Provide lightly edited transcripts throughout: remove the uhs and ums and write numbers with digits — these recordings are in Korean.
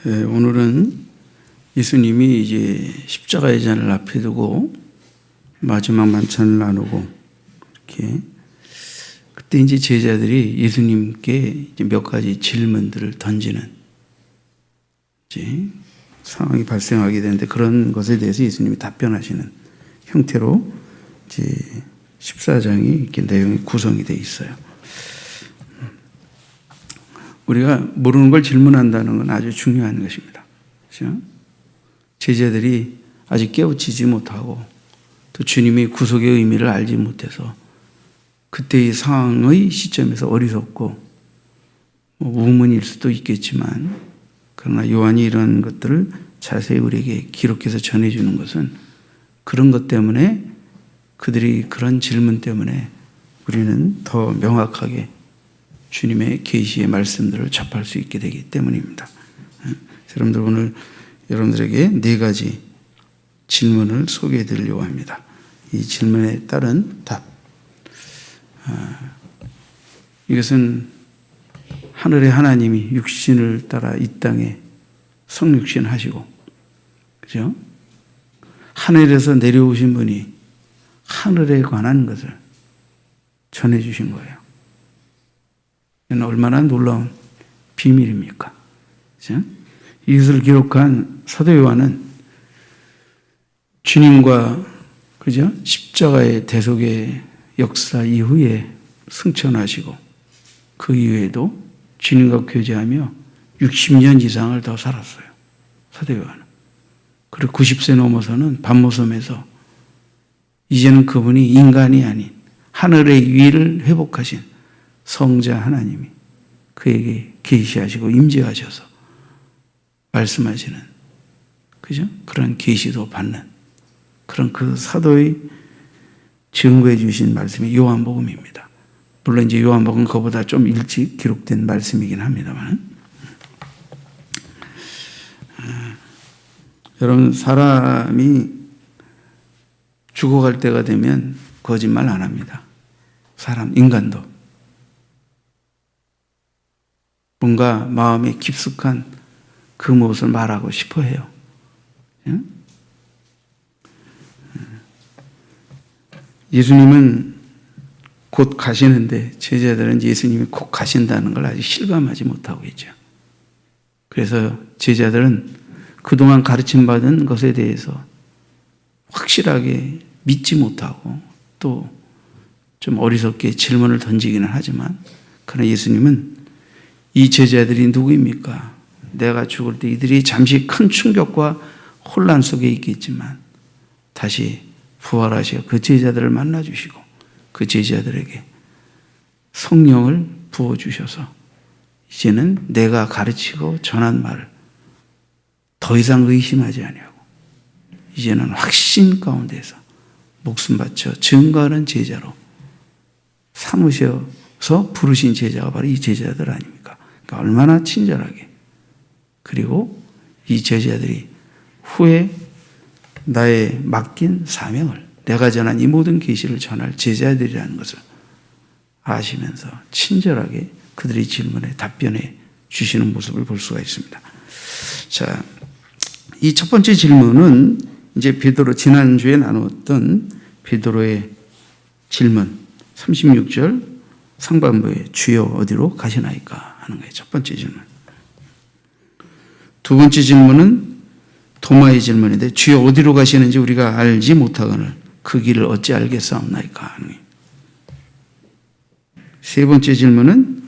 오늘은 예수님이 이제 십자가의 잔을 앞에 두고 마지막 만찬을 나누고 이렇게 그때 이제 제자들이 예수님께 이제 몇 가지 질문들을 던지는 이제 상황이 발생하게 되는데 그런 것에 대해서 예수님이 답변하시는 형태로 이제 14장이 이렇게 내용이 구성이 되어 있어요. 우리가 모르는 걸 질문한다는 건 아주 중요한 것입니다. 그렇죠? 제자들이 아직 깨우치지 못하고 또 주님의 구속의 의미를 알지 못해서 그때의 상황의 시점에서 어리석고 우문일 수도 있겠지만 그러나 요한이 이런 것들을 자세히 우리에게 기록해서 전해주는 것은 그런 것 때문에 그들이 그런 질문 때문에 우리는 더 명확하게 주님의 계시의 말씀들을 접할 수 있게 되기 때문입니다. 여러분들 오늘 여러분들에게 네 가지 질문을 소개해 드리려고 합니다. 이 질문에 따른 답. 이것은 하늘의 하나님이 육신을 따라 이 땅에 성육신 하시고, 그죠? 하늘에서 내려오신 분이 하늘에 관한 것을 전해 주신 거예요. 이는 얼마나 놀라운 비밀입니까? 그죠? 이것을 기록한 사도 요한은 주님과 그죠? 십자가의 대속의 역사 이후에 승천하시고 그 이후에도 주님과 교제하며 60년 이상을 더 살았어요. 사도 요한은. 그리고 90세 넘어서는 밤모섬에서 이제는 그분이 인간이 아닌 하늘의 위를 회복하신 성자 하나님이 그에게 계시하시고 임재하셔서 말씀하시는 그죠? 그런 계시도 받는 그런 그 사도의 증거해 주신 말씀이 요한복음입니다. 물론 이제 요한복음은 그보다 좀 일찍 기록된 말씀이긴 합니다만 여러분 사람이 죽어갈 때가 되면 거짓말 안 합니다. 사람 인간도 뭔가 마음에 깊숙한 그 무엇을 말하고 싶어 해요. 예수님은 곧 가시는데 제자들은 예수님이 곧 가신다는 걸 아직 실감하지 못하고 있죠. 그래서 제자들은 그동안 가르침받은 것에 대해서 확실하게 믿지 못하고 또 좀 어리석게 질문을 던지기는 하지만 그러나 예수님은 이 제자들이 누구입니까? 내가 죽을 때 이들이 잠시 큰 충격과 혼란 속에 있겠지만 다시 부활하셔 그 제자들을 만나주시고 그 제자들에게 성령을 부어주셔서 이제는 내가 가르치고 전한 말을 더 이상 의심하지 아니하고 이제는 확신 가운데서 목숨 바쳐 증거하는 제자로 삼으셔서 부르신 제자가 바로 이 제자들 아닙니까? 그러니까 얼마나 친절하게 그리고 이 제자들이 후에 나의 맡긴 사명을 내가 전한 이 모든 계시를 전할 제자들이라는 것을 아시면서 친절하게 그들의 질문에 답변해 주시는 모습을 볼 수가 있습니다. 자, 이 첫 번째 질문은 이제 베드로 지난주에 나눴던 베드로의 질문 36절 상반부에 주여 어디로 가시나이까 하는 거예요. 첫 번째 질문. 두 번째 질문은 도마의 질문인데 주여 어디로 가시는지 우리가 알지 못하거늘 그 길을 어찌 알겠사옵나이까 하는 거예요. 세 번째 질문은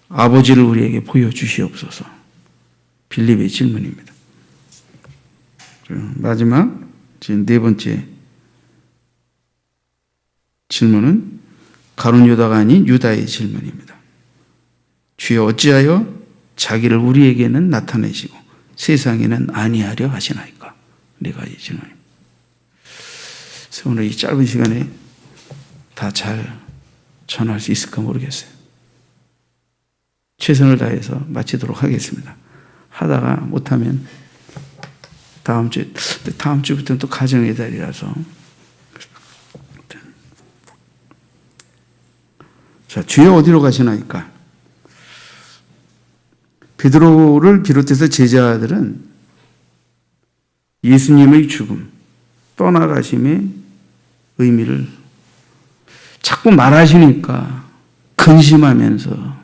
아버지를 우리에게 보여주시옵소서. 빌립의 질문입니다. 마지막 네 번째 질문은 가룟 유다가 아닌 유다의 질문입니다. 주여 어찌하여 자기를 우리에게는 나타내시고 세상에는 아니하려 하시나이까? 네 가지 질문입니다. 그래서 오늘 이 짧은 시간에 다 잘 전할 수 있을까 모르겠어요. 최선을 다해서 마치도록 하겠습니다. 하다가 못하면 다음 주부터는 또 가정의 달이라서 자, 주여 어디로 가시나이까? 베드로를 비롯해서 제자들은 예수님의 죽음, 떠나가심의 의미를 자꾸 말하시니까 근심하면서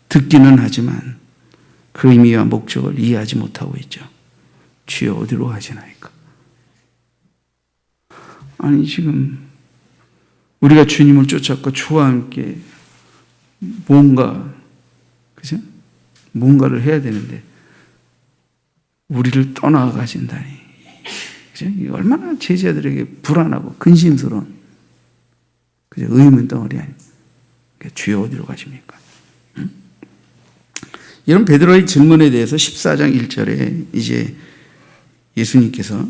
듣기는 하지만 그 의미와 목적을 이해하지 못하고 있죠. 주여 어디로 가시나이까? 아니 지금 우리가 주님을 쫓았고 주와 함께 그죠? 뭔가를 해야 되는데 우리를 떠나가신다니. 그죠? 이게 얼마나 제자들에게 불안하고 근심스러운 그죠? 의문 덩어리 아니에요. 주여 어디로 가십니까? 응? 이런 베드로의 질문에 대해서 14장 1절에 이제 예수님께서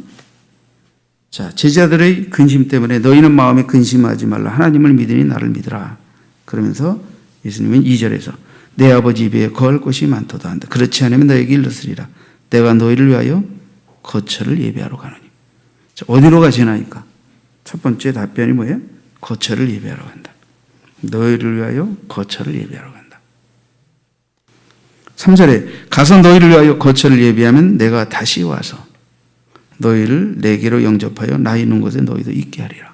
자, 제자들의 근심 때문에 너희는 마음에 근심하지 말라. 하나님을 믿으니 나를 믿으라. 그러면서 예수님은 2절에서 내 아버지 입에 거할 곳이 많도다 한다. 그렇지 않으면 너에게 일렀으리라. 내가 너희를 위하여 거처를 예비하러 가노니. 자, 어디로 가시나이까? 첫 번째 답변이 뭐예요? 거처를 예비하러 간다. 너희를 위하여 거처를 예비하러 간다. 3절에 가서 너희를 위하여 거처를 예비하면 내가 다시 와서 너희를 내게로 영접하여 나 있는 곳에 너희도 있게 하리라.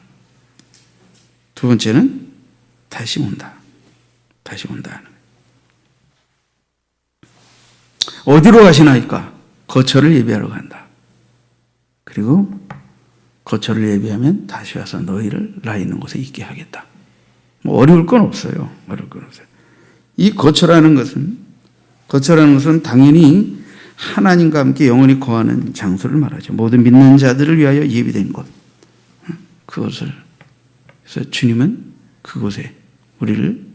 두 번째는 다시 온다. 다시 온다 하는 거예요. 어디로 가시나이까? 거처를 예비하러 간다. 그리고 거처를 예비하면 다시 와서 너희를 나 있는 곳에 있게 하겠다. 뭐 어려울 건 없어요. 어려울 건 없어요. 이 거처라는 것은 당연히 하나님과 함께 영원히 거하는 장소를 말하죠. 모든 믿는 자들을 위하여 예비된 곳. 그것을 그래서 주님은 그곳에 우리를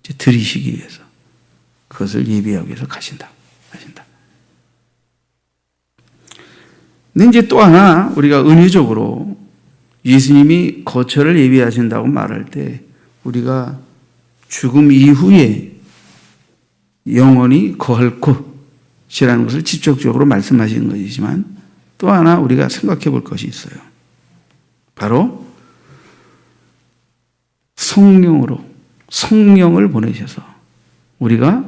이제 들이시기 위해서 그것을 예비하기 위해서 가신다. 근데 이제 또 하나 우리가 은유적으로 예수님이 거처를 예비하신다고 말할 때 우리가 죽음 이후에 영원히 거할 곳이라는 것을 직접적으로 말씀하시는 것이지만 또 하나 우리가 생각해 볼 것이 있어요. 바로 성령을 보내셔서 우리가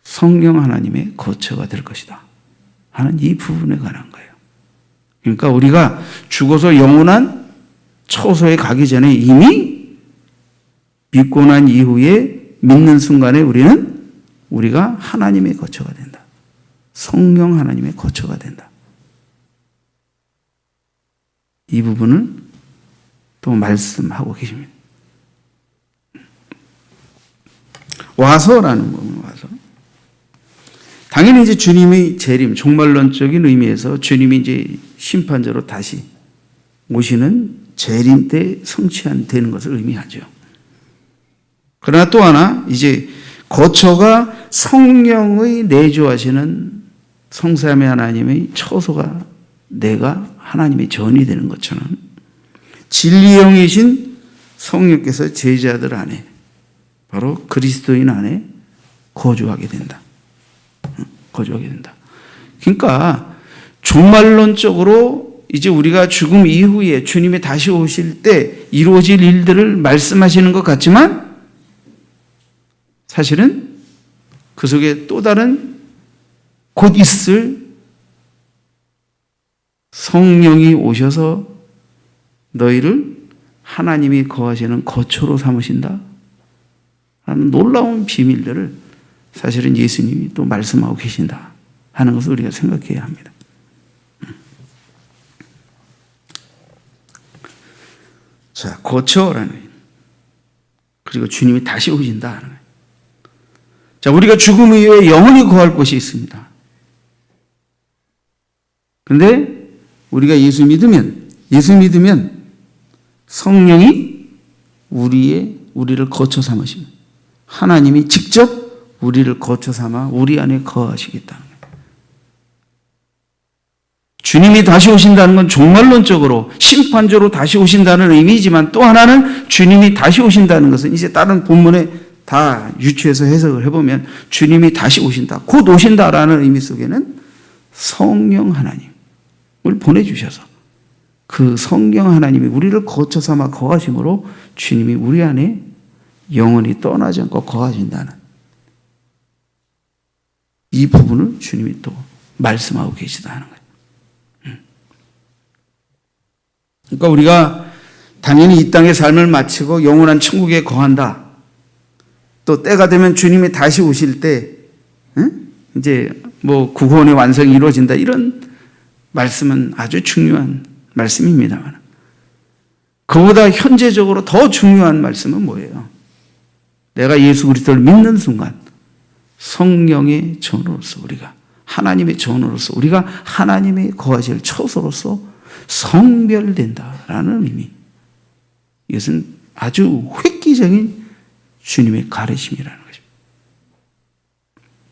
성령 하나님의 거처가 될 것이다 하는 이 부분에 관한 거예요. 그러니까 우리가 죽어서 영원한 처소에 가기 전에 이미 믿고 난 이후에 믿는 순간에 우리가 하나님의 거처가 된다. 성령 하나님의 거처가 된다. 이 부분을 또 말씀하고 계십니다. 와서라는 부분, 와서. 당연히 이제 주님의 재림, 종말론적인 의미에서 주님이 이제 심판자로 다시 오시는 재림 때 성취되는 것을 의미하죠. 그러나 또 하나, 이제 거처가 성령의 내주하시는 성삼위 하나님의 처소가 내가 하나님의 전이 되는 것처럼 진리의 영이신 성령께서 제자들 안에 바로 그리스도인 안에 거주하게 된다. 그러니까 종말론적으로 이제 우리가 죽음 이후에 주님이 다시 오실 때 이루어질 일들을 말씀하시는 것 같지만 사실은 그 속에 또 다른 곧 있을 성령이 오셔서 너희를 하나님이 거하시는 거처로 삼으신다 하는 놀라운 비밀들을 사실은 예수님이 또 말씀하고 계신다 하는 것을 우리가 생각해야 합니다. 자, 거처라는 거예요. 그리고 주님이 다시 오신다 하는 거예요. 자, 우리가 죽음 이후에 영원히 거할 곳이 있습니다. 그런데 우리가 예수 믿으면 성령이 우리를 거처 삼으십니다. 하나님이 직접 우리를 거처 삼아 우리 안에 거하시겠다는 거예요. 주님이 다시 오신다는 건 종말론적으로 심판적으로 다시 오신다는 의미지만 또 하나는 주님이 다시 오신다는 것은 이제 다른 본문에 다 유추해서 해석을 해보면 주님이 다시 오신다, 곧 오신다라는 의미 속에는 성령 하나님을 보내주셔서 그 성령 하나님이 우리를 거처 삼아 거하심으로 주님이 우리 안에 영원히 떠나지 않고 거하신다는 이 부분을 주님이 또 말씀하고 계시다 하는 거예요. 그러니까 우리가 당연히 이 땅의 삶을 마치고 영원한 천국에 거한다. 또 때가 되면 주님이 다시 오실 때 이제 뭐 구원의 완성이 이루어진다, 이런 말씀은 아주 중요한 말씀입니다만, 그보다 현재적으로 더 중요한 말씀은 뭐예요? 내가 예수 그리스도를 믿는 순간 성령의 전으로서, 우리가 하나님의 전으로서, 우리가 하나님의 거하실 처소로서 성별된다라는 의미. 이것은 아주 획기적인 주님의 가르침이라는 것입니다.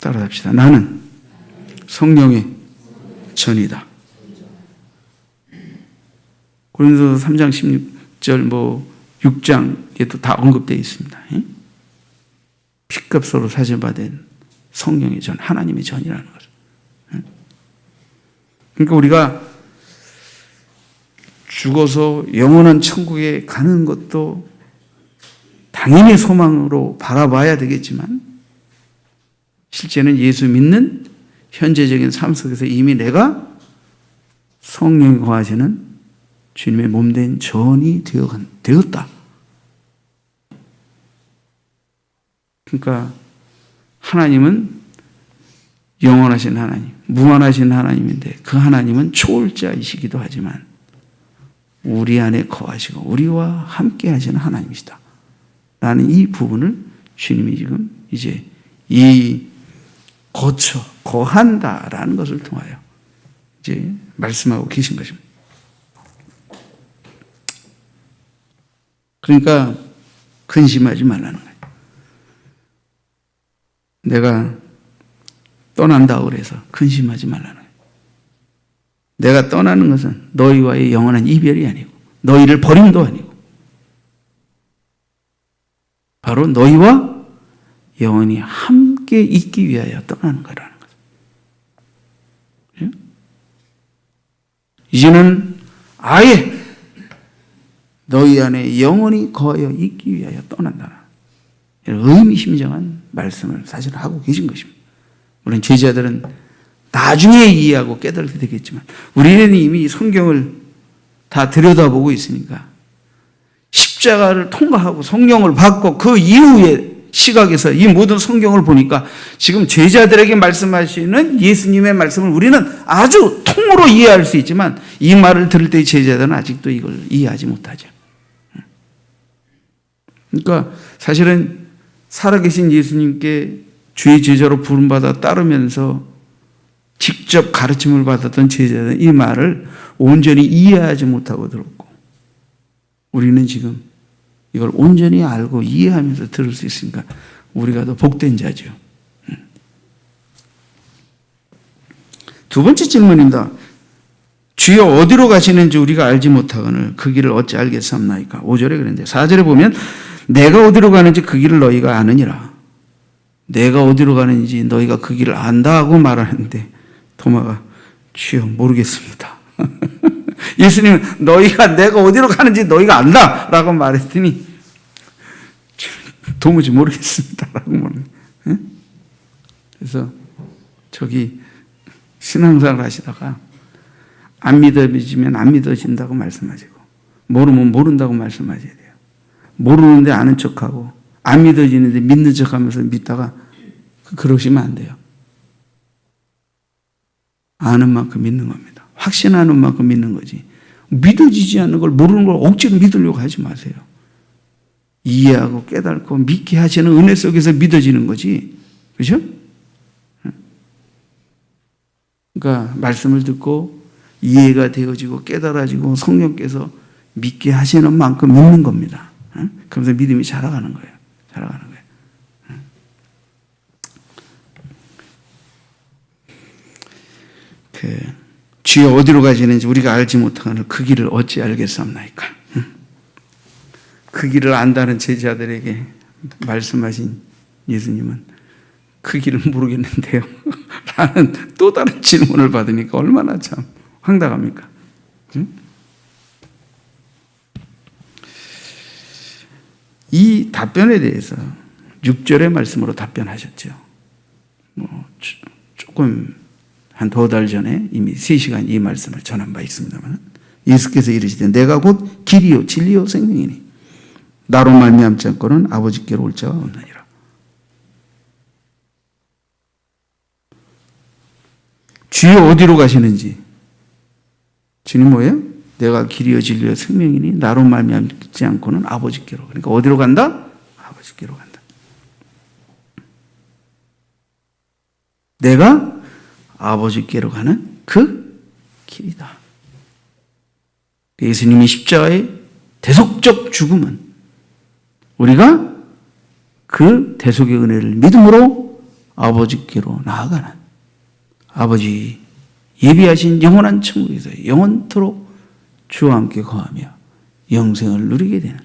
따라합시다. 나는 성령의 전이다. 고린도서 3장 16절 6장에도 다 언급되어 있습니다. 피값으로 사죄받은 성령의 전, 하나님의 전이라는 거죠. 그러니까 우리가 죽어서 영원한 천국에 가는 것도 당연히 소망으로 바라봐야 되겠지만, 실제는 예수 믿는 현재적인 삶 속에서 이미 내가 성령이 거하시는 주님의 몸된 전이 되었다. 그러니까 하나님은 영원하신 하나님, 무한하신 하나님인데, 그 하나님은 초월자이시기도 하지만 우리 안에 거하시고 우리와 함께 하시는 하나님이시다 라는 이 부분을 주님이 지금 이제 이 거한다라는 것을 통하여 이제 말씀하고 계신 것입니다. 그러니까 근심하지 말라는 거예요. 내가 떠난다고 그래서 근심하지 말라는 거예요. 내가 떠나는 것은 너희와의 영원한 이별이 아니고 너희를 버림도 아니고 바로 너희와 영원히 함께 있기 위하여 떠나는 거라는 거죠. 이제는 아예 너희 안에 영원히 거하여 있기 위하여 떠난다. 의미심장한 말씀을 사실 하고 계신 것입니다. 물론 제자들은 나중에 이해하고 깨닫게 되겠지만, 우리는 이미 성경을 다 들여다보고 있으니까 십자가를 통과하고 성령을 받고 그 이후에 시각에서 이 모든 성경을 보니까 지금 제자들에게 말씀하시는 예수님의 말씀을 우리는 아주 통으로 이해할 수 있지만, 이 말을 들을 때 제자들은 아직도 이걸 이해하지 못하죠. 그러니까 사실은 살아계신 예수님께 주의 제자로 부름받아 따르면서 직접 가르침을 받았던 제자들은 이 말을 온전히 이해하지 못하고 들었고, 우리는 지금 이걸 온전히 알고 이해하면서 들을 수 있으니까 우리가 더 복된 자죠. 두 번째 질문입니다. 주여 어디로 가시는지 우리가 알지 못하거늘 그 길을 어찌 알겠사옵나이까. 5절에 그랬는데 4절에 보면 내가 어디로 가는지 그 길을 너희가 아느니라. 내가 어디로 가는지 너희가 그 길을 안다 하고 말하는데 도마가 주여 모르겠습니다. 예수님은 너희가 내가 어디로 가는지 너희가 안다 라고 말했더니 도무지 모르겠습니다 라고 말합니다. 그래서 저기 신앙생활 하시다가 안 믿어지면 안 믿어진다고 말씀하시고 모르면 모른다고 말씀하셔야 돼요. 모르는데 아는 척하고 안 믿어지는데 믿는 척하면서 믿다가 그러시면 안 돼요. 아는 만큼 믿는 겁니다. 확신하는 만큼 믿는 거지. 믿어지지 않는 걸, 모르는 걸 억지로 믿으려고 하지 마세요. 이해하고 깨닫고 믿게 하시는 은혜 속에서 믿어지는 거지. 그렇죠? 그러니까 말씀을 듣고 이해가 되어지고 깨달아지고 성령께서 믿게 하시는 만큼 믿는 겁니다. 그러면서 믿음이 자라가는 거예요. 자라가는 거예요. 주여 어디로 가시는지 우리가 알지 못하거늘 그 길을 어찌 알겠사옵나이까. 그 길을 안다는 제자들에게 말씀하신 예수님은 그 길을 모르겠는데요 라는 또 다른 질문을 받으니까 얼마나 참 황당합니까? 이 답변에 대해서 6절의 말씀으로 답변하셨죠. 좀 조금 한 2달 전에 이미 3시간 이 말씀을 전한 바 있습니다만, 예수께서 이르시되 내가 곧 길이요 진리요 생명이니 나로 말미암지 않고는 아버지께로 올 자가 없느니라. 주여 어디로 가시는지, 주님 뭐예요? 내가 길이요 진리요 생명이니 나로 말미암지 않고는 아버지께로. 그러니까 어디로 간다? 아버지께로 간다. 내가 아버지께로 가는 그 길이다. 예수님이 십자가의 대속적 죽음은 우리가 그 대속의 은혜를 믿음으로 아버지께로 나아가는, 아버지 예비하신 영원한 천국에서 영원토록 주와 함께 거하며 영생을 누리게 되는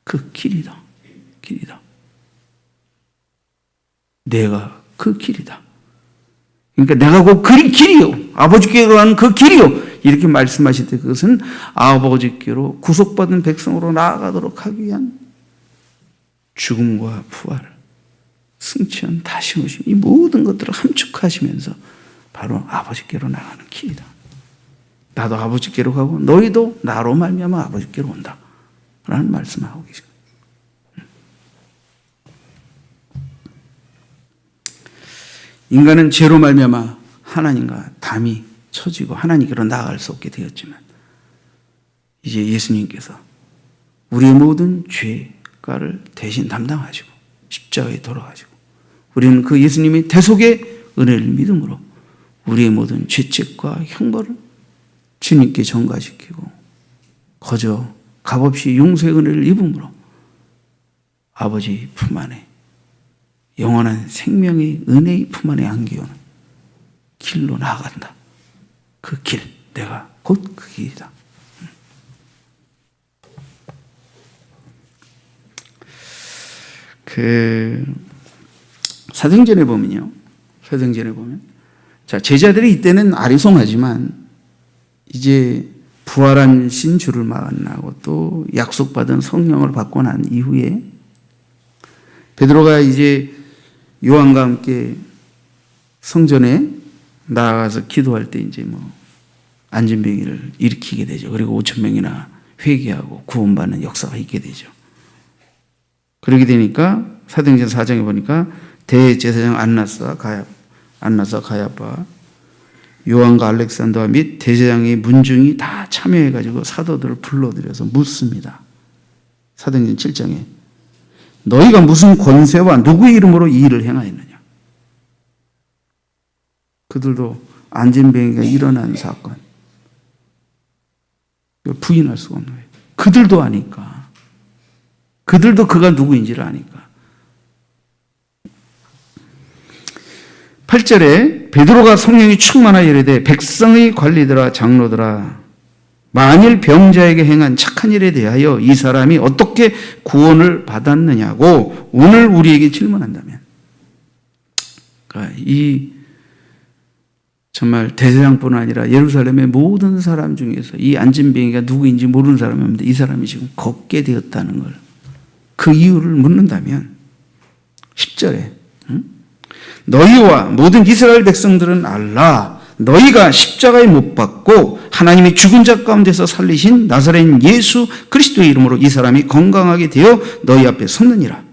그 길이다. 길이다. 내가 그 길이다. 그러니까 내가 그 길이요, 아버지께로 가는 그 길이요, 이렇게 말씀하실 때 그것은 아버지께로 구속받은 백성으로 나아가도록 하기 위한 죽음과 부활, 승천, 다시 오심, 이 모든 것들을 함축하시면서 바로 아버지께로 나가는 길이다. 나도 아버지께로 가고 너희도 나로 말미암아 아버지께로 온다 라는 말씀을 하고 계십니다. 인간은 죄로 말미암아 하나님과 담이 처지고 하나님께로 나아갈 수 없게 되었지만, 이제 예수님께서 우리의 모든 죄가를 대신 담당하시고 십자가에 돌아가시고, 우리는 그 예수님의 대속의 은혜를 믿음으로 우리의 모든 죄책과 형벌을 주님께 전가시키고 거저 값없이 용서의 은혜를 입음으로 아버지 품 안에 영원한 생명의 은혜의 품 안에 안기오는 길로 나아간다. 그 길, 내가 곧 그 길이다. 사도행전에 보면요. 사도행전에 보면, 자, 제자들이 이때는 아리송하지만 이제 부활하신 주를 만나고 또 약속받은 성령을 받고 난 이후에 베드로가 이제 요한과 함께 성전에 나아가서 기도할 때 이제 안진뱅이를 일으키게 되죠. 그리고 5,000명이나 회개하고 구원받는 역사가 있게 되죠. 그렇게 되니까 사도행전 4장에 보니까 대제사장 안나스와 가야바, 요한과 알렉산더와 및 대제사장의 문중이 다 참여해가지고 사도들을 불러들여서 묻습니다. 사도행전 7장에 너희가 무슨 권세와 누구의 이름으로 이 일을 행하였느냐. 그들도 안진뱅이가 일어난 사건, 부인할 수가 없는 거예요. 그들도 아니까. 그들도 그가 누구인지를 아니까. 8절에 베드로가 성령이 충만하여 이르되 백성의 관리들아 장로들아, 만일 병자에게 행한 착한 일에 대하여 이 사람이 어떻게 구원을 받았느냐고 오늘 우리에게 질문한다면, 그러니까 이 정말 대제사장뿐 아니라 예루살렘의 모든 사람 중에서 이 안진뱅이가 누구인지 모르는 사람입니다. 이 사람이 지금 걷게 되었다는 걸, 그 이유를 묻는다면 10절에 너희와 모든 이스라엘 백성들은 알라. 너희가 십자가에 못 박고 하나님이 죽은 자 가운데서 살리신 나사렛 예수 그리스도의 이름으로 이 사람이 건강하게 되어 너희 앞에 섰느니라.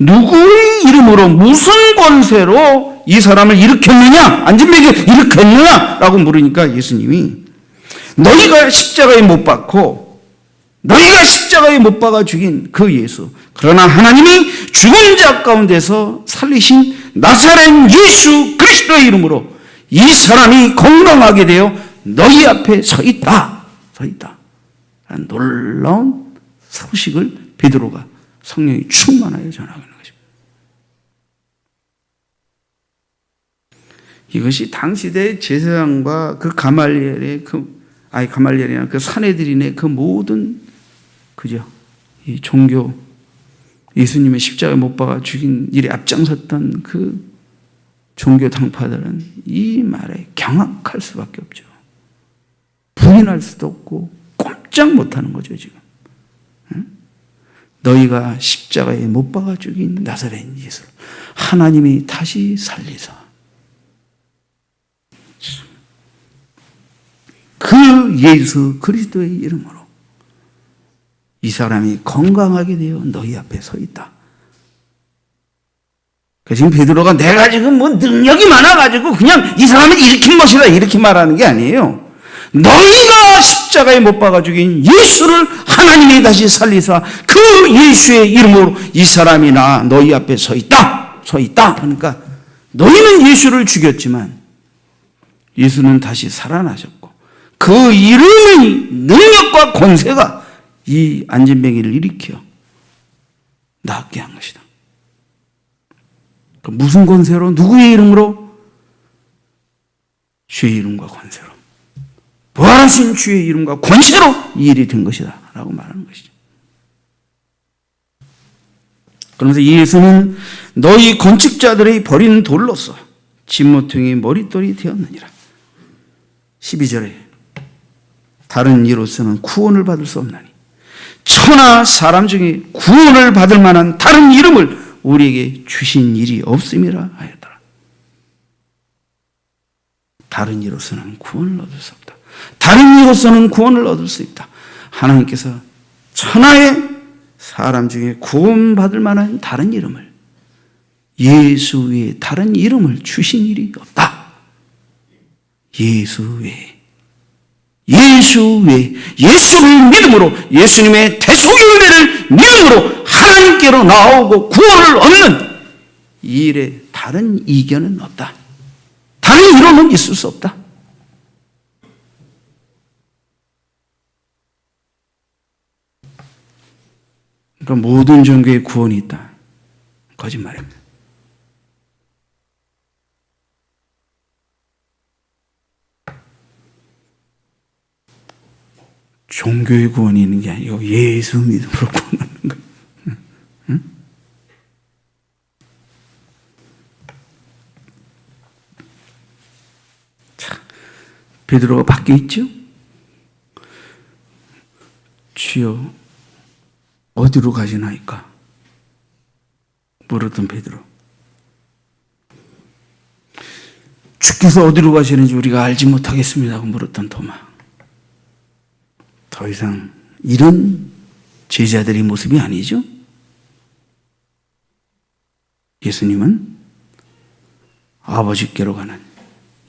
누구의 이름으로 무슨 권세로 이 사람을 일으켰느냐, 안진뱅이를 일으켰느냐 라고 물으니까 예수님이 너희가 십자가에 못 박고 너희가 십자가에 못 박아 죽인 그 예수, 그러나 하나님이 죽은 자 가운데서 살리신 나사렛 예수 그리스도의 이름으로 이 사람이 건강하게 되어 너희 앞에 서 있다. 서 있다. 라는 놀라운 소식을 베드로가 성령이 충만하여 전하고 있는 것입니다. 이것이 당시대 제사장과 그 가말리엘이나 그 사내들인의 그 모든, 그죠? 이 종교, 예수님의 십자가에 못 박아 죽인 일에 앞장섰던 그 종교 당파들은 이 말에 경악할 수밖에 없죠. 부인할 수도 없고 꼼짝 못하는 거죠, 지금. 너희가 십자가에 못 박아 죽인 나사렛 예수를 하나님이 다시 살리사 그 예수 그리스도의 이름으로 이 사람이 건강하게 되어 너희 앞에 서 있다. 지금 베드로가 내가 지금 뭐 능력이 많아가지고 그냥 이 사람을 일으킨 것이다 이렇게 말하는 게 아니에요. 너희가 십자가에 못 박아 죽인 예수를 하나님이 다시 살리사 그 예수의 이름으로 이 사람이 나 너희 앞에 서 있다. 서 있다. 그러니까 너희는 예수를 죽였지만 예수는 다시 살아나셨고 그 이름의 능력과 권세가 이 안진뱅이를 일으켜 낫게 한 것이다. 무슨 권세로? 누구의 이름으로? 주의 이름과 권세로. 부활하신 주의 이름과 권세로 이 일이 된 것이다 라고 말하는 것이죠. 그러면서 예수는 너희 건축자들의 버린 돌로서 진모퉁이 머릿돌이 되었느니라. 12절에 다른 이로서는 구원을 받을 수 없나니 천하 사람 중에 구원을 받을 만한 다른 이름을 우리에게 주신 일이 없음이라 하였더라. 다른 이로서는 구원을 얻을 수 없다. 다른 이로서는 구원을 얻을 수 있다. 하나님께서 천하의 사람 중에 구원받을 만한 다른 이름을 예수 외에 다른 이름을 주신 일이 없다. 예수 외에 예수 외에 예수를 믿음으로 예수님의 대속의 은혜를 믿음으로 하나님께로 나오고 구원을 얻는 이 일에 다른 이견은 없다. 다른 이론은 있을 수 없다. 그러니까 모든 종교에 구원이 있다. 거짓말입니다. 종교의 구원이 있는 게 아니고 예수 믿음으로 구원하는 거예요. 응? 자, 베드로가 밖에 있죠? 주여 어디로 가시나이까? 물었던 베드로. 주께서 어디로 가시는지 우리가 알지 못하겠습니다 하고 물었던 토마. 더 이상 이런 제자들의 모습이 아니죠. 예수님은 아버지께로 가는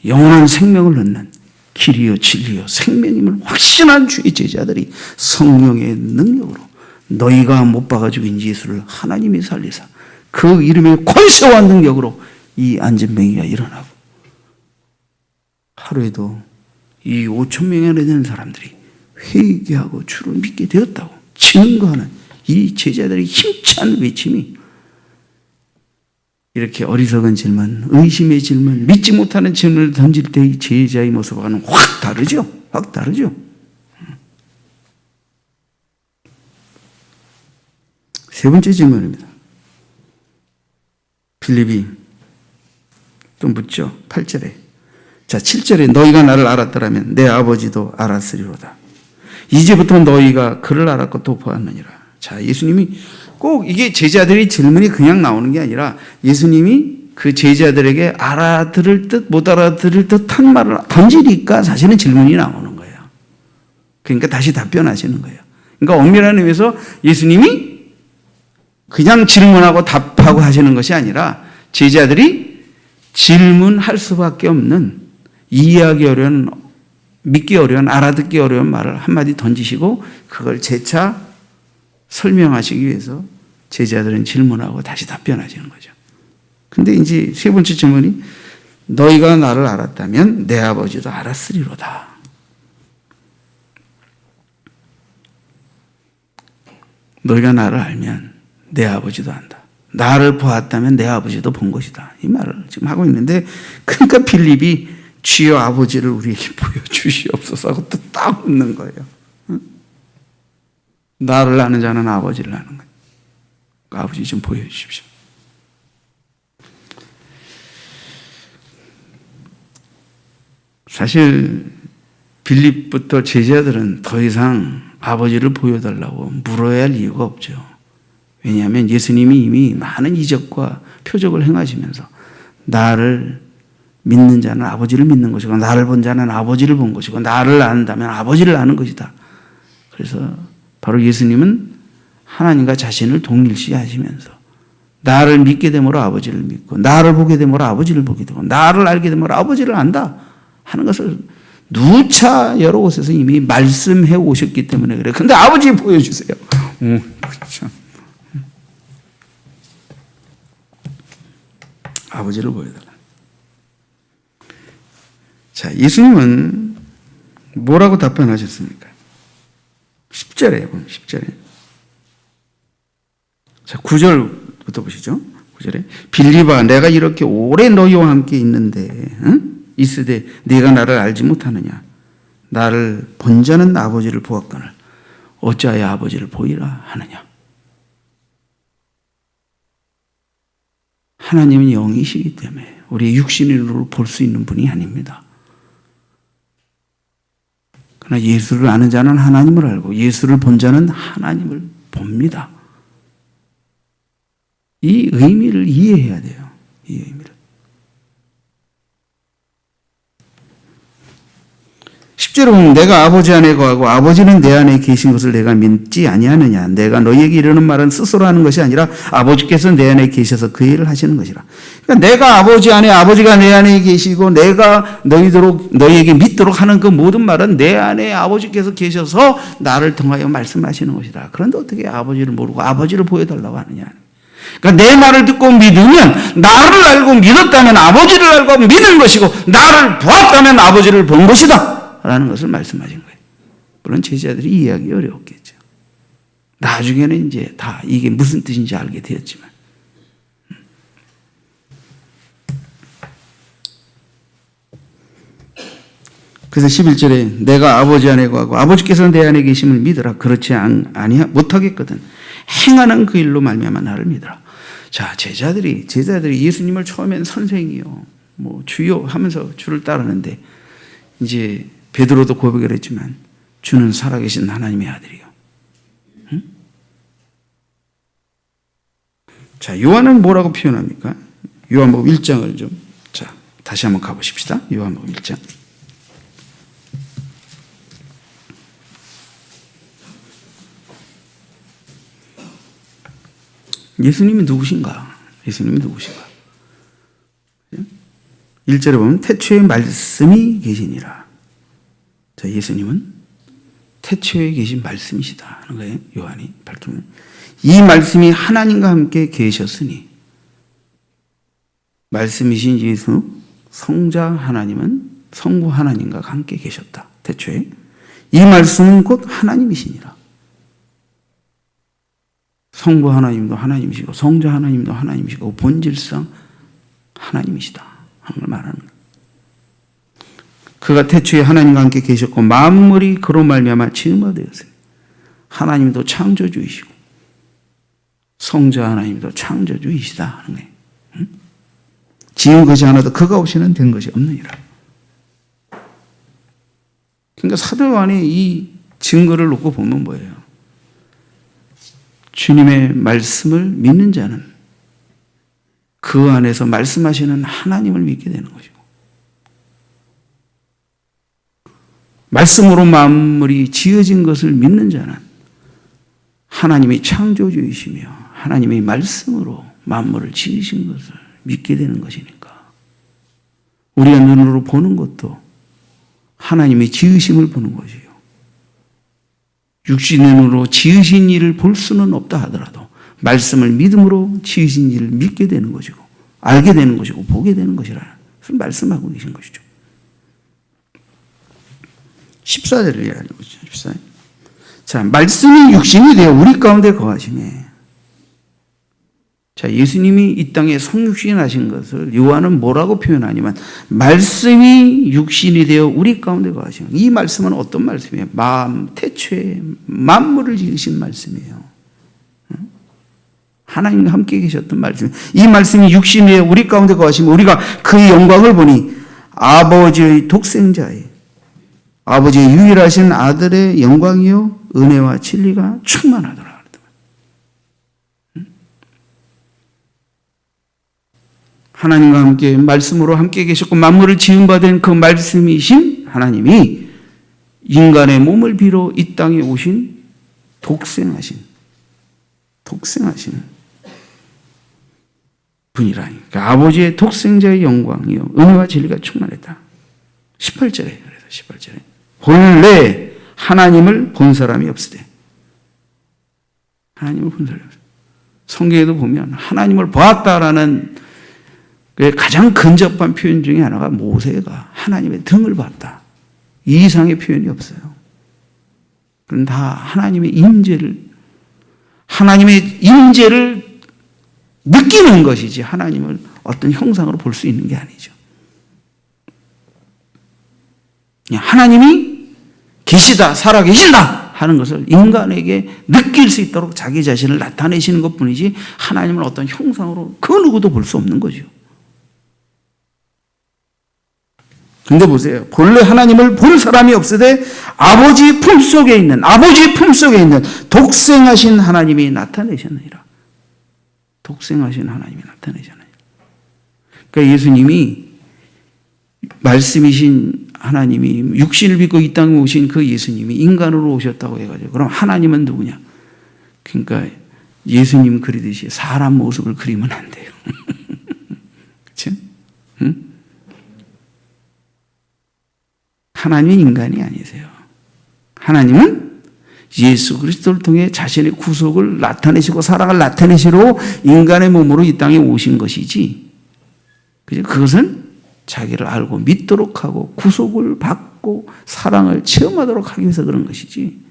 영원한 생명을 얻는 길이요 진리요 생명임을 확신한 주의 제자들이 성령의 능력으로 너희가 못 박아 죽인 예수를 하나님이 살리사 그 이름의 권세와 능력으로 이 안진뱅이가 일어나고 하루에도 이 5,000명이나 되는 사람들이 회개하고 주를 믿게 되었다고 증거하는 이 제자들의 힘찬 외침이 이렇게 어리석은 질문, 의심의 질문, 믿지 못하는 질문을 던질 때 이 제자의 모습과는 확 다르죠. 확 다르죠. 세 번째 질문입니다. 빌립이 또 묻죠. 8절에. 자, 7절에 너희가 나를 알았더라면 내 아버지도 알았으리로다. 이제부터 너희가 그를 알았고 또 보았느니라. 자, 예수님이 꼭 이게 제자들의 질문이 그냥 나오는 게 아니라 예수님이 그 제자들에게 알아들을 듯 못 알아들을 듯한 말을 던지니까 사실은 질문이 나오는 거예요. 그러니까 다시 답변하시는 거예요. 그러니까 엄밀한 의미에서 예수님이 그냥 질문하고 답하고 하시는 것이 아니라 제자들이 질문할 수밖에 없는 이해하기 어려운, 믿기 어려운, 알아듣기 어려운 말을 한마디 던지시고 그걸 재차 설명하시기 위해서 제자들은 질문하고 다시 답변하시는 거죠. 근데 이제 세 번째 질문이 너희가 나를 알았다면 내 아버지도 알았으리로다. 너희가 나를 알면 내 아버지도 안다. 나를 보았다면 내 아버지도 본 것이다. 이 말을 지금 하고 있는데 그러니까 빌립이 주여 아버지를 우리에게 보여주시옵소서 하고 또 딱 묻는 거예요. 나를 아는 자는 아버지를 아는 거예요. 아버지 좀 보여주십시오. 사실 빌립부터 제자들은 더 이상 아버지를 보여달라고 물어야 할 이유가 없죠. 왜냐하면 예수님이 이미 많은 이적과 표적을 행하시면서 나를 믿는 자는 아버지를 믿는 것이고 나를 본 자는 아버지를 본 것이고 나를 안다면 아버지를 아는 것이다. 그래서 바로 예수님은 하나님과 자신을 동일시하시면서 나를 믿게 되므로 아버지를 믿고 나를 보게 되므로 아버지를 보게 되고 나를 알게 되므로 아버지를 안다 하는 것을 누차 여러 곳에서 이미 말씀해 오셨기 때문에 그래요. 근데 아버지 보여주세요. 그렇죠. 아버지를 보여달라. 자, 예수님은 뭐라고 답변하셨습니까? 10절에 보면 10절에. 자, 9절부터 보시죠. 9절에 빌립아 내가 이렇게 오래 너희와 함께 있는데 있으되 네가 나를 알지 못하느냐 나를 본 자는 아버지를 보았거늘 어찌하여 아버지를 보이라 하느냐. 하나님은 영이시기 때문에 우리 육신으로 볼 수 있는 분이 아닙니다. 그러나 예수를 아는 자는 하나님을 알고 예수를 본 자는 하나님을 봅니다. 이 의미를 이해해야 돼요. 이 의미를. 10절에 보면 내가 아버지 안에 거하고 아버지는 내 안에 계신 것을 내가 믿지 아니하느냐. 내가 너희에게 이르는 말은 스스로 하는 것이 아니라 아버지께서 내 안에 계셔서 그 일을 하시는 것이라. 그러니까 내가 아버지 안에 아버지가 내 안에 계시고 내가 너희에게 믿도록 하는 그 모든 말은 내 안에 아버지께서 계셔서 나를 통하여 말씀하시는 것이다. 그런데 어떻게 아버지를 모르고 아버지를 보여달라고 하느냐. 그러니까 내 말을 듣고 믿으면 나를 알고 믿었다면 아버지를 알고 믿는 것이고 나를 보았다면 아버지를 본 것이다 라는 것을 말씀하신 거예요. 물론 제자들이 이해하기 어려웠겠죠. 나중에는 이제 다 이게 무슨 뜻인지 알게 되었지만 그래서 11절에 내가 아버지 안에 거하고 아버지께서 내 안에 계심을 믿으라. 그렇지 못하겠거든 행하는 그 일로 말미암아 나를 믿으라. 자, 제자들이 예수님을 처음엔 선생이요 뭐 주요 하면서 주를 따르는데 이제 베드로도 고백을 했지만 주는 살아계신 하나님의 아들이요. 응? 자, 요한은 뭐라고 표현합니까? 요한복음 1장을 좀 다시 한번 가보십시다. 요한복음 1장. 예수님이 누구신가? 1절에 보면 태초에 말씀이 계시니라. 자, 예수님은 태초에 계신 말씀이시다 하는 거예요. 요한이 밝히면 이 말씀이 하나님과 함께 계셨으니 말씀이신 예수 성자 하나님은 성부 하나님과 함께 계셨다. 태초에 이 말씀은 곧 하나님이시니라. 성부 하나님도 하나님이시고 성자 하나님도 하나님이시고 본질상 하나님이시다 하는 걸 말하는 거예요. 그가 태초에 하나님과 함께 계셨고 만물이 그로 말미암아 지음화되었으니 하나님도 창조주이시고 성자 하나님도 창조주이시다 하는 거예요. 응? 지은 것이 하나도 그가 없이는 된 것이 없느니라. 그러니까 사도 요한이 이 증거를 놓고 보면 뭐예요? 주님의 말씀을 믿는 자는 그 안에서 말씀하시는 하나님을 믿게 되는 것이고 말씀으로 만물이 지어진 것을 믿는 자는 하나님이 창조주이시며 하나님의 말씀으로 만물을 지으신 것을 믿게 되는 것이니까 우리가 눈으로 보는 것도 하나님의 지으심을 보는 것이요. 육신으로 지으신 일을 볼 수는 없다 하더라도 말씀을 믿음으로 지으신 일을 믿게 되는 것이고 알게 되는 것이고 보게 되는 것이라는 것을 말씀하고 계신 것이죠. 14절을 이야기하는 거죠. 14절. 자, 말씀이 육신이 되어 우리 가운데 거하시네. 자, 예수님이 이 땅에 성육신이 나신 것을 요한은 뭐라고 표현하냐면 말씀이 육신이 되어 우리 가운데 거하시네. 이 말씀은 어떤 말씀이에요? 태초에 만물을 지으신 말씀이에요. 하나님과 함께 계셨던 말씀. 이 말씀이 육신이 되어 우리 가운데 거하시면 우리가 그의 영광을 보니 아버지의 독생자의 아버지의 유일하신 아들의 영광이요 은혜와 진리가 충만하더라. 하나님과 함께 말씀으로 함께 계셨고 만물을 지은 바 된 그 말씀이신 하나님이 인간의 몸을 빌어 이 땅에 오신 독생하신 분이라니. 그러니까 아버지의 독생자의 영광이요 은혜와 진리가 충만했다. 18절에 그래서 18절에 본래 하나님을 본 사람이 없으되 하나님을 본 사람이 없으되 성경에도 보면 하나님을 보았다라는 가장 근접한 표현 중에 하나가 모세가 하나님의 등을 봤다. 이 이상의 표현이 없어요. 그건 다 하나님의 임재를 느끼는 것이지 하나님을 어떤 형상으로 볼 수 있는 게 아니죠. 하나님이 계시다, 살아계신다 하는 것을 인간에게 느낄 수 있도록 자기 자신을 나타내시는 것뿐이지 하나님을 어떤 형상으로 그 누구도 볼 수 없는 거죠. 근데 보세요. 본래 하나님을 본 사람이 없으되 아버지 품속에 있는 독생하신 하나님이 나타내셨느니라. 독생하신 하나님이 나타내셨느니라. 그러니까 예수님이 말씀이신 하나님이 육신을 믿고 이 땅에 오신 그 예수님이 인간으로 오셨다고 해가지고 그럼 하나님은 누구냐? 그러니까 예수님 그리듯이 사람 모습을 그리면 안 돼요. 그렇죠? 응? 하나님은 인간이 아니세요. 하나님은 예수 그리스도를 통해 자신의 구속을 나타내시고 사랑을 나타내시러 인간의 몸으로 이 땅에 오신 것이지. 그것은 자기를 알고 믿도록 하고 구속을 받고 사랑을 체험하도록 하기 위해서 그런 것이지.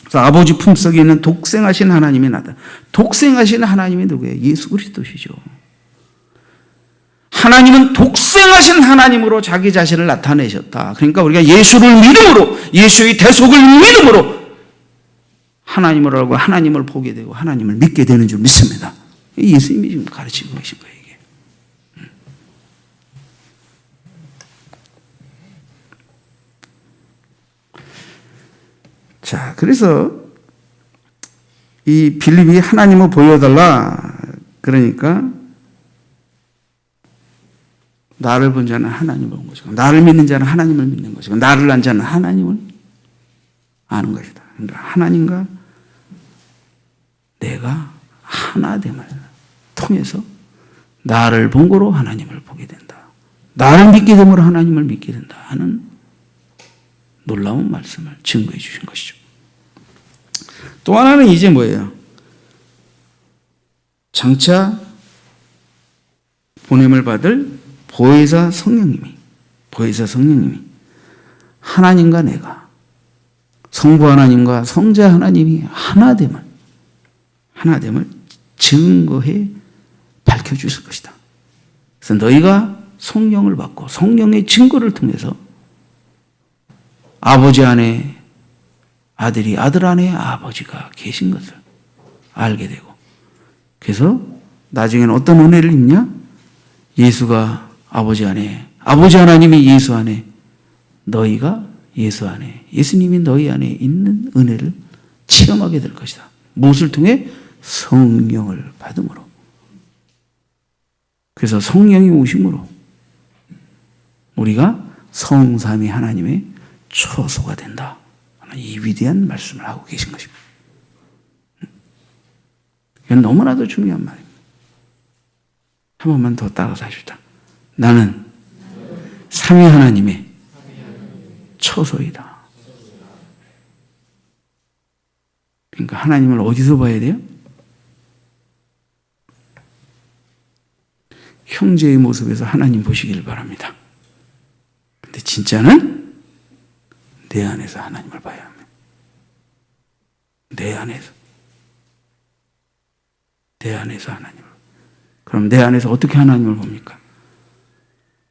그래서 아버지 품속에 있는 독생하신 하나님이 나타나. 독생하신 하나님이 누구예요? 예수 그리스도시죠. 하나님은 독생하신 하나님으로 자기 자신을 나타내셨다. 그러니까 우리가 예수를 믿음으로, 예수의 대속을 믿음으로 하나님을 알고 하나님을 보게 되고 하나님을 믿게 되는 줄 믿습니다. 예수님이 지금 가르치고 계신 거예요, 이게. 자, 그래서 이 빌립이 하나님을 보여달라. 그러니까 나를 본 자는 하나님을 본 것이고 나를 믿는 자는 하나님을 믿는 것이고 나를 안 자는 하나님을 아는 것이다. 그러니까 하나님과 내가 하나됨을 통해서 나를 본 거로 하나님을 보게 된다. 나를 믿게 됨으로 하나님을 믿게 된다 하는 놀라운 말씀을 증거해 주신 것이죠. 또 하나는 이제 뭐예요? 장차 보냄을 받을 보혜사 성령님이 하나님과 내가 성부 하나님과 성자 하나님이 하나됨을 증거해 밝혀주실 것이다. 그래서 너희가 성령을 받고 성령의 증거를 통해서 아버지 안에 아들이 아들 안에 아버지가 계신 것을 알게 되고 그래서 나중에는 어떤 은혜를 입냐? 예수가 아버지 안에, 아버지 하나님이 예수 안에, 너희가 예수 안에, 예수님이 너희 안에 있는 은혜를 체험하게 될 것이다. 무엇을 통해? 성령을 받음으로. 그래서 성령이 오심으로 우리가 성삼위 하나님의 처소가 된다. 이 위대한 말씀을 하고 계신 것입니다. 이건 너무나도 중요한 말입니다. 한 번만 더 따라서 하시죠. 나는 삼위 하나님의 처소이다. 그러니까 하나님을 어디서 봐야 돼요? 형제의 모습에서 하나님 보시기를 바랍니다. 근데 진짜는 내 안에서 하나님을 봐야 합니다. 내 안에서 하나님을. 그럼 내 안에서 어떻게 하나님을 봅니까?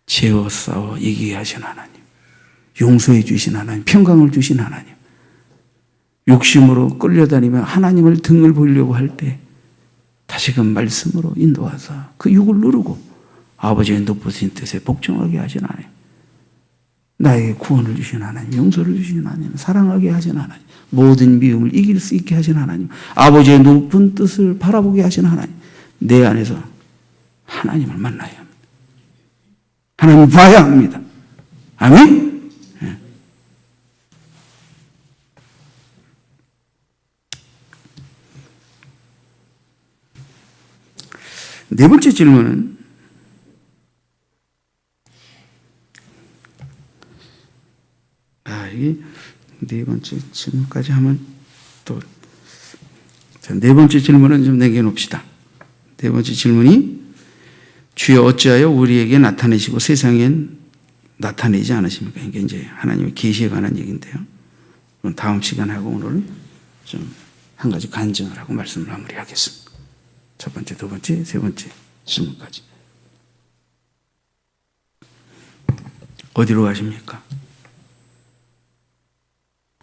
죄와 싸워 이기게 하신 하나님, 용서해 주신 하나님, 평강을 주신 하나님, 욕심으로 끌려다니며 하나님을 등을 보려고 할 때 다시금 말씀으로 인도하사 그 육을 누르고 아버지의 높으신 뜻에 복종하게 하신 하나님. 나에게 구원을 주신 하나님, 용서를 주신 하나님, 사랑하게 하신 하나님, 모든 미움을 이길 수 있게 하신 하나님, 아버지의 높은 뜻을 바라보게 하신 하나님, 내 안에서 하나님을 만나야 합니다. 하나님을 봐야 합니다. 아멘? 네. 네 번째 질문은 이게 네 번째 질문까지 하면 또 네 번째 질문은 좀 남겨놓읍시다. 네 번째 질문이 주여 어찌하여 우리에게 나타내시고 세상엔 나타내지 않으십니까? 이게 이제 하나님의 계시에 관한 얘기인데요. 다음 시간에 하고 오늘은 좀 한 가지 간증을 하고 말씀을 마무리하겠습니다. 첫 번째, 두 번째, 세 번째 질문까지. 어디로 가십니까?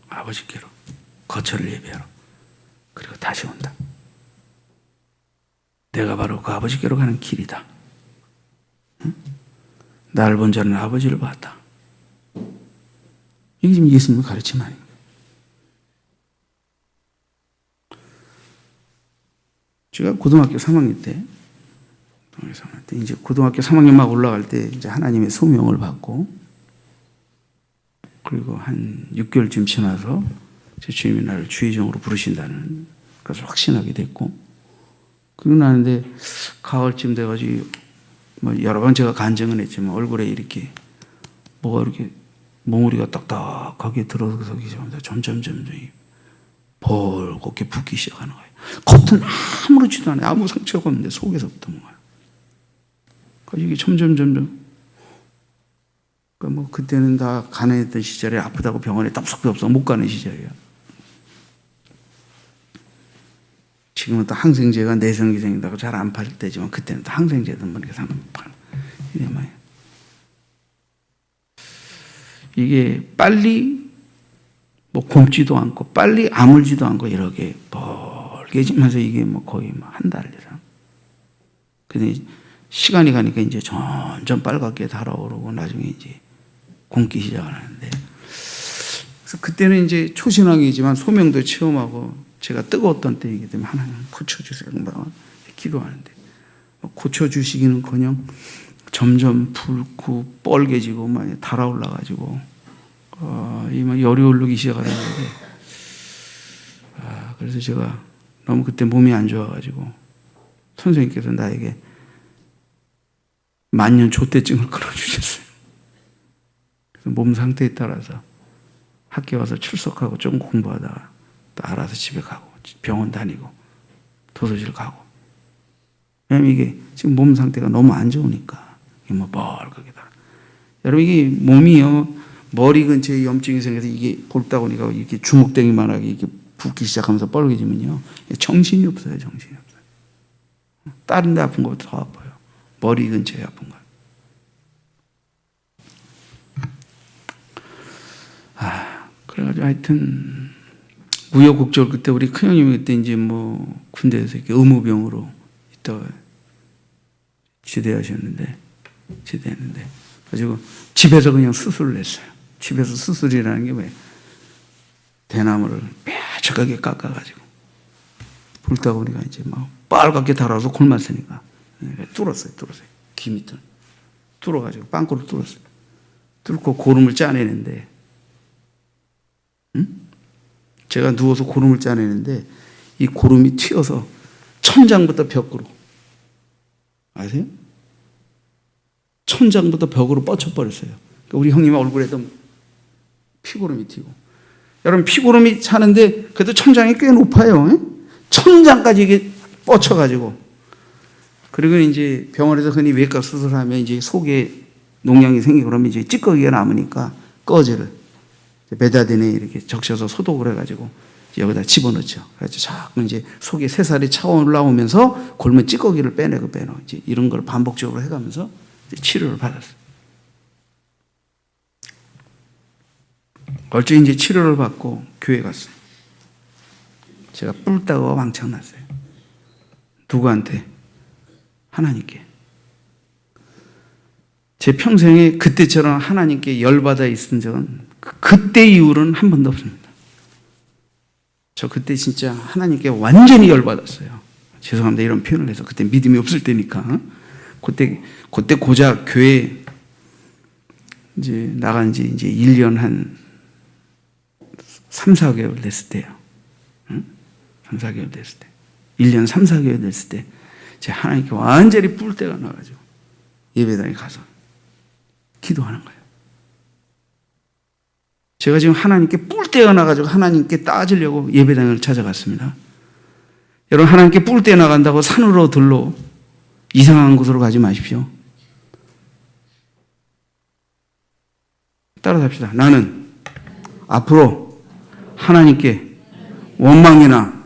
아버지께로, 거처를 예비하러. 그리고 다시 온다. 내가 바로 그 아버지께로 가는 길이다. 응? 나를 본 자는 아버지를 봤다. 이게 지금 예수님의 가르침 아닙니까? 제가 고등학교 3학년 때, 이제 고등학교 3학년 막 올라갈 때 이제 하나님의 소명을 받고, 그리고 한 6개월쯤 지나서 제 주님이 나를 주의종으로 부르신다는 것을 확신하게 됐고, 그러고 나는데 가을쯤 돼가지고 뭐 여러 번 제가 간증은 했지만 얼굴에 이렇게 뭐가 이렇게 몽우리가 딱딱하게 들어서기 시작합니다. 점점 벌겋게 붓기 시작하는 거예요. 겉은 아무렇지도 않아요. 아무 상처가 없는데 속에서부터 뭔가. 그래서 이게 점점 그러니까 뭐 그때는 다 가난했던 시절에 아프다고 병원에 덥석덥석 못 가는 시절이에요. 지금은 또 항생제가 내성기생이라고 잘 안 팔 때지만 그때는 또 항생제도 뭐 이렇게 사면 팔. 이게 뭐예요? 이게 빨리 뭐 굼지도 않고 빨리 아물지도 않고 이렇게 벌게지면서 이게 뭐 거의 뭐 한 달 이상. 근데 시간이 가니까 이제 점점 빨갛게 달아오르고 나중에 이제 굼기 시작하는데, 그래서 그때는 이제 초신앙이지만 소명도 체험하고 제가 뜨거웠던 때이기 때문에 하나님 고쳐주세요. 기도하는데 고쳐주시기는커녕 점점 붉고 뻘개지고 많이 달아올라가지고 이 열이 오르기 시작하는데, 그래서 제가 너무 그때 몸이 안 좋아가지고 선생님께서 나에게 만년 족대증을 끊어주셨어요. 그래서 몸 상태에 따라서 학교 와서 출석하고 좀 공부하다가 또 알아서 집에 가고 병원 다니고 도서실 가고. 왜냐면 이게 지금 몸 상태가 너무 안 좋으니까 이게 뭐 멀겋게 달아. 여러분 이게 몸이요 머리 근처에 염증이 생겨서 이게 볼따구니가 이렇게 주먹댕이만하게 이렇게 붓기 시작하면서 뻘개지면요 정신이 없어요. 정신이 없어요. 다른 데 아픈 것보다 더 아파요. 머리 근처에 아픈 거. 그래가지고 하여튼 우여곡절 그때 우리 큰형님이 그때 이제 뭐 군대에서 이렇게 의무병으로 있다가 제대했는데 가지고 집에서 그냥 수술을 했어요. 집에서 수술이라는 게 뭐예요? 대나무를 뾰족하게 깎아가지고 불타고니까 이제 막 빨갛게 달아서 골맞으니까 뚫었어요. 귀 밑을 뚫어가지고 빵꾸를 뚫었어요. 뚫고 고름을 짜내는데, 제가 누워서 고름을 짜내는데 이 고름이 튀어서 천장부터 벽으로, 아세요? 천장부터 벽으로 뻗쳐버렸어요. 그러니까 우리 형님 얼굴에도 피고름이 튀고. 여러분 피고름이 차는데 그래도 천장이 꽤 높아요. 천장까지 이게 뻗쳐가지고. 그리고 이제 병원에서 흔히 외과 수술하면 이제 속에 농양이 생기고 그러면 이제 찌꺼기가 남으니까 꺼지를 베다딘에 이렇게 적셔서 소독을 해가지고 여기다 집어넣죠. 그래서 자꾸 이제 속에 새살이 차 올라오면서 골면 찌꺼기를 빼내고 이제 이런 걸 반복적으로 해가면서 이제 치료를 받았어요. 얼추 이제 치료를 받고 교회 갔어요. 제가 뿔따가 왕창 났어요. 누구한테? 하나님께. 제 평생에 그때처럼 하나님께 열받아 있은 적은 그때 이후로는 한 번도 없습니다. 저 그때 진짜 하나님께 완전히 열받았어요. 죄송합니다. 이런 표현을 해서. 그때 믿음이 없을 때니까. 그때 고작 교회 이제 나간 지 이제 1년 한 3, 4개월 됐을 때요. 3, 4개월 됐을 때. 1년 3, 4개월 됐을 때 제가 하나님께 완전히 뿔 때가 나가지고 예배당에 가서 기도하는 거예요. 제가 지금 하나님께 뿔 때가 나가지고 하나님께 따지려고 예배당을 찾아갔습니다. 여러분, 하나님께 뿔 때 나간다고 산으로 들로 이상한 곳으로 가지 마십시오. 따라잡시다. 나는 앞으로 하나님께 원망이나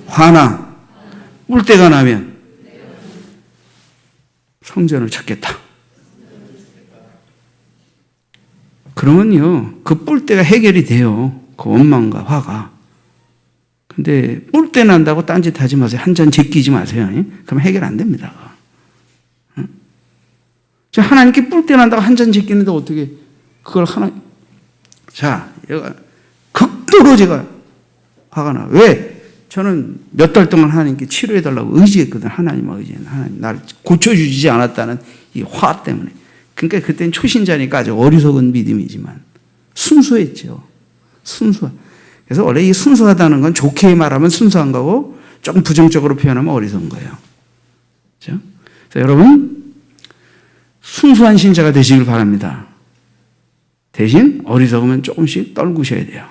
화나 뿔 때가 나면 성전을 찾겠다. 그러면요, 그 뿔 때가 해결이 돼요. 그 원망과 화가. 근데 뿔 때 난다고 딴짓 하지 마세요. 한 잔 제끼지 마세요. 그럼 해결 안 됩니다. 하나님께 뿔 때 난다고 한 잔 제끼는데 어떻게 그걸 자, 얘가 극도로 제가 화가 나. 왜? 저는 몇 달 동안 하나님께 치료해달라고 의지했거든. 하나님과 의지했는 하나님. 나를 고쳐주지 않았다는 이 화 때문에. 그러니까 그때는 초신자니까 아주 어리석은 믿음이지만 순수했죠. 그래서 원래 이 순수하다는 건 좋게 말하면 순수한 거고 조금 부정적으로 표현하면 어리석은 거예요. 그렇죠? 그래서 여러분, 순수한 신자가 되시길 바랍니다. 대신 어리석으면 조금씩 떨구셔야 돼요.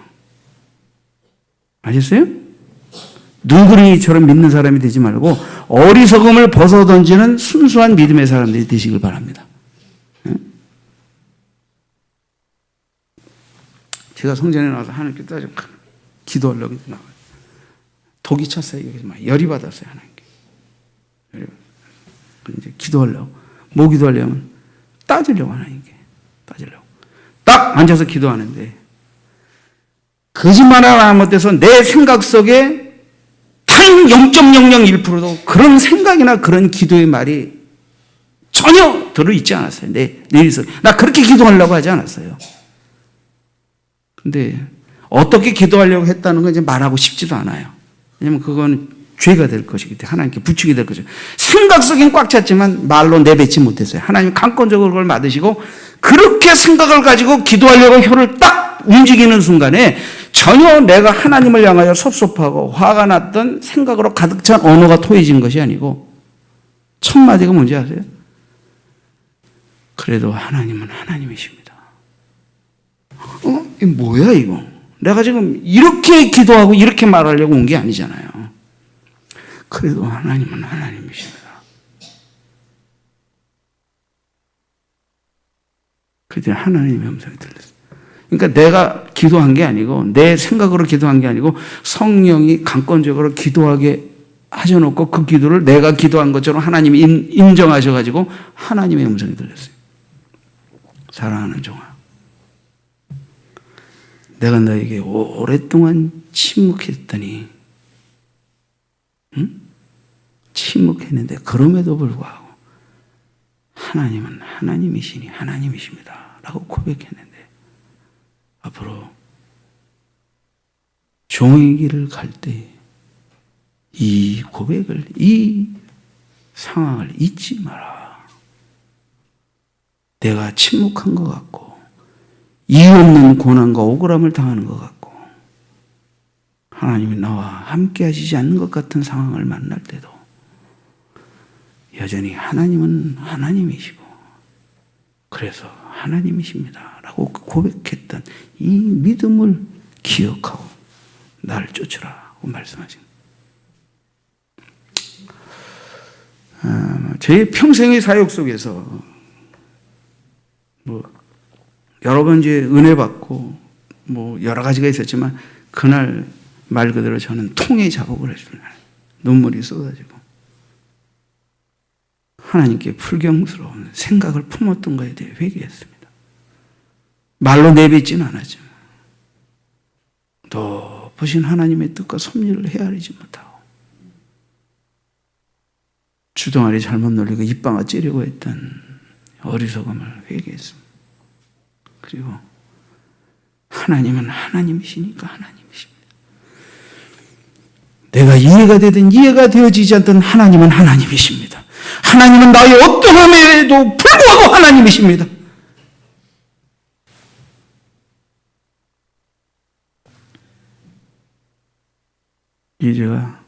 아셨어요? 눈구렁이처럼 믿는 사람이 되지 말고 어리석음을 벗어던지는 순수한 믿음의 사람들이 되시길 바랍니다. 제가 성전에 나와서 하나님께 따지고 기도하려고 나와요. 독이 찼어요. 여기서 막 열이 받았어요. 하나님께. 이제 기도하려고. 뭐 기도하려면 따지려고 하나님께. 따지려고. 딱 앉아서 기도하는데 거짓말 하나 못해서 내 생각 속에 단 0.001%도 그런 생각이나 그런 기도의 말이 전혀 들어있지 않았어요. 내 일속. 나 그렇게 기도하려고 하지 않았어요. 근데 어떻게 기도하려고 했다는 건 이제 말하고 싶지도 않아요. 왜냐면 그건 죄가 될 것이기 때문에 하나님께 부축이 될 것이죠. 생각 속엔 꽉 찼지만 말로 내뱉지 못했어요. 하나님 강권적으로 그걸 받으시고 그렇게 생각을 가지고 기도하려고 혀를 딱 움직이는 순간에 전혀 내가 하나님을 향하여 섭섭하고 화가 났던 생각으로 가득 찬 언어가 토해진 것이 아니고 첫 마디가 뭔지 아세요? 그래도 하나님은 하나님이십니다. 이게 뭐야 이거? 내가 지금 이렇게 기도하고 이렇게 말하려고 온 게 아니잖아요. 그래도 하나님은 하나님이십니다. 그때 하나님의 음성이 들렸어요. 그러니까 내가 기도한 게 아니고 내 생각으로 기도한 게 아니고 성령이 강권적으로 기도하게 하셔놓고 그 기도를 내가 기도한 것처럼 하나님이 인정하셔가지고 하나님의 음성이 들렸어요. 사랑하는 종아, 내가 너에게 오랫동안 침묵했더니 침묵했는데 그럼에도 불구하고 하나님은 하나님이시니 하나님이십니다 라고 고백했는데 앞으로 종의 길을 갈 때 이 고백을, 이 상황을 잊지 마라. 내가 침묵한 것 같고 이유 없는 고난과 억울함을 당하는 것 같고 하나님이 나와 함께 하시지 않는 것 같은 상황을 만날 때도 여전히 하나님은 하나님이시고 그래서 하나님이십니다 라고 고백했던 이 믿음을 기억하고 나를 쫓으라고 말씀하신 거예요. 제 평생의 사역 속에서 여러 번 이제 은혜 받고 여러 가지가 있었지만 그날 말 그대로 저는 통의 작업을 했어요. 눈물이 쏟아지고 하나님께 불경스러운 생각을 품었던 것에 대해 회개했습니다. 말로 내뱉지는 않았지만 높으신 하나님의 뜻과 섭리를 헤아리지 못하고 주둥아리 잘못 놀리고 입방아 찌르고 했던 어리석음을 회개했습니다. 그리고 하나님은 하나님이시니까 하나님이십니다. 내가 이해가 되든 이해가 되어지지 않든 하나님은 하나님이십니다. 하나님은 나의 어떠함에도 불구하고 하나님이십니다. 제가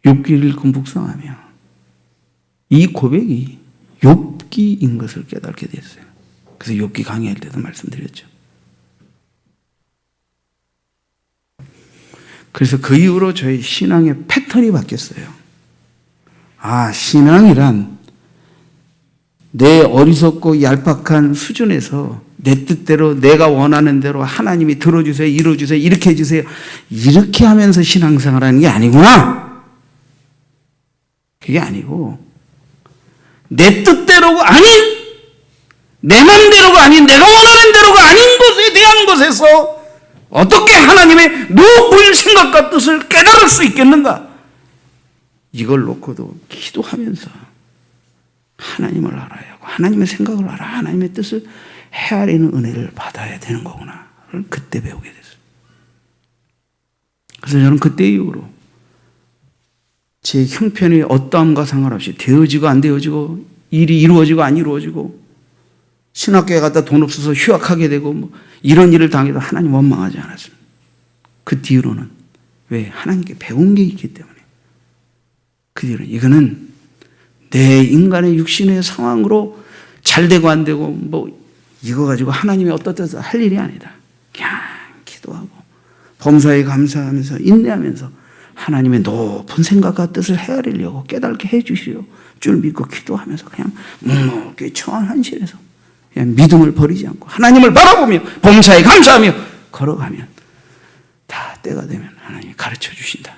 욥기를 읽고 묵상하며 이 고백이 욥기인 것을 깨닫게 됐어요. 그래서 욥기 강의할 때도 말씀드렸죠. 그래서 그 이후로 저희 신앙의 패턴이 바뀌었어요. 신앙이란 내 어리석고 얄팍한 수준에서 내 뜻대로 내가 원하는 대로 하나님이 들어주세요, 이루어주세요, 이렇게 해주세요, 이렇게 하면서 신앙생활하는 게 아니구나. 그게 아니고 내 뜻대로가 아닌, 내 맘대로가 아닌, 내가 원하는 대로가 아닌 것에 대한 것에서 어떻게 하나님의 높은 생각과 뜻을 깨달을 수 있겠는가? 이걸 놓고도 기도하면서 하나님을 알아야 하고 하나님의 생각을 알아 하나님의 뜻을 헤아리는 은혜를 받아야 되는 거구나를 그때 배우게 됐어요. 그래서 저는 그때 이후로 제 형편이 어떠함과 상관없이 되어지고 안 되어지고 일이 이루어지고 안 이루어지고 신학교에 갔다 돈 없어서 휴학하게 되고 이런 일을 당해도 하나님 원망하지 않았습니다. 그 뒤로는 왜? 하나님께 배운 게 있기 때문에. 그 뒤로는 이거는 내 인간의 육신의 상황으로 잘 되고 안 되고 이거 가지고 하나님이 어떻다 할 일이 아니다. 그냥 기도하고 범사에 감사하면서 인내하면서 하나님의 높은 생각과 뜻을 헤아리려고 깨닫게 해주시려 줄 믿고 기도하면서 그냥 묵묵히 처한 한실에서 그냥 믿음을 버리지 않고 하나님을 바라보며 범사에 감사하며 걸어가면 다 때가 되면 하나님이 가르쳐 주신다.